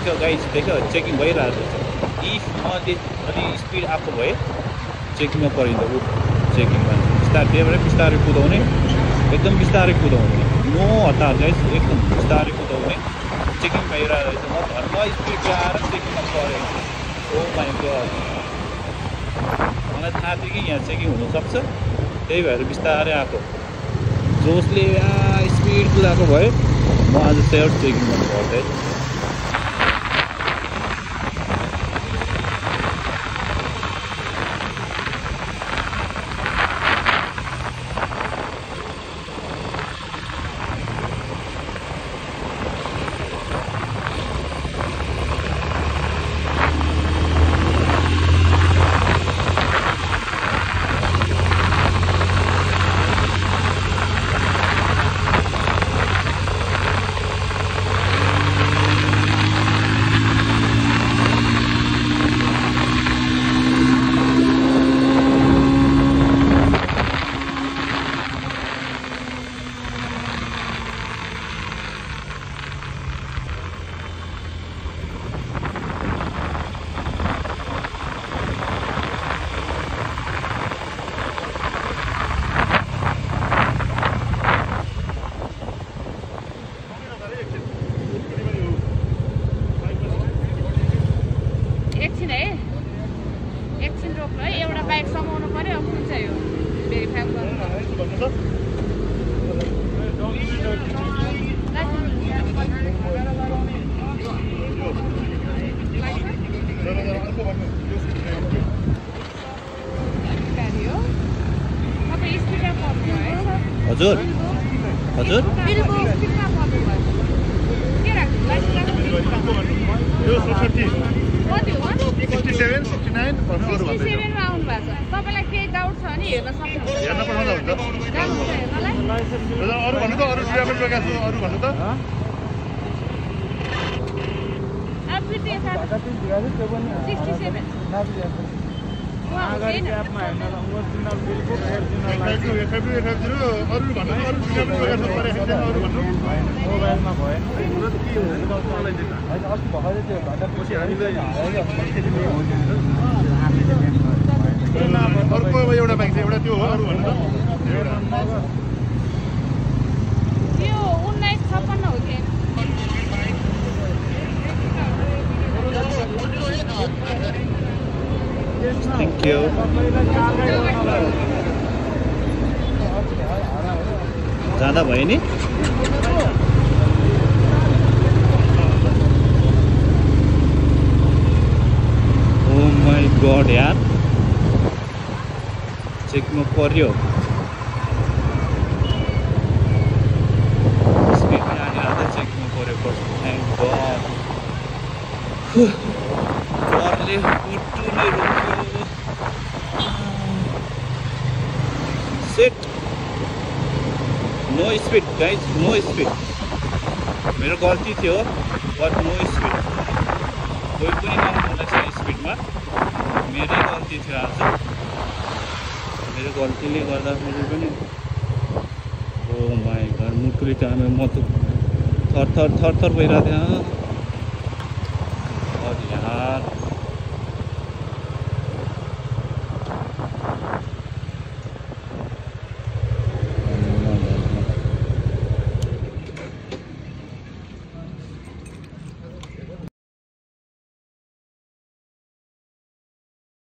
देख्यो गाइस, देख्यो चेकिङ भइरहेको छ। इफ म अलि स्पिड आएको भए चेकिङमा परिन्छ। ऊ चेकिङमा बिस्तारै बिस्तारै कुदाउने, एकदम बिस्तारै कुदाउने, नो हतार गाइस, एकदम बिस्तारै कुदाउने। चेकिङ भइरहेको रहेछ, म घरमा स्पिड आएर चेकिङमा परेँ। ओ माइ गड, मलाई थाहा थियो कि यहाँ चेकिङ हुनसक्छ, त्यही भएर बिस्तारै आएको। जोसले स्पिड कुदाएको भए म आज सेयर चेकिङमा पर्थेँ। हजुर हजुर एउटा बाइक एउटा त्यो हो अरु भन्नु त यो 1956 हो के थ्याङ्क यू जाँदा भयो नि ओ माई गॉड यार चेकमा पर्यो स्पिडमा आधा चेकमा परेको थ्याङ्क गॉड करले उठ्ने रोक्यो set no speed guys no speed मेरो गल्ती थियो बट नो स्पिड कोही पनि नहुँदैछ स्पिडमा मेरै गल्ती थियो आज मेरो गल्तीले गर्दाखेरि पनि ओ माई गॉड मुटुले कामे म त थर थर भइरहेको थिएँ यार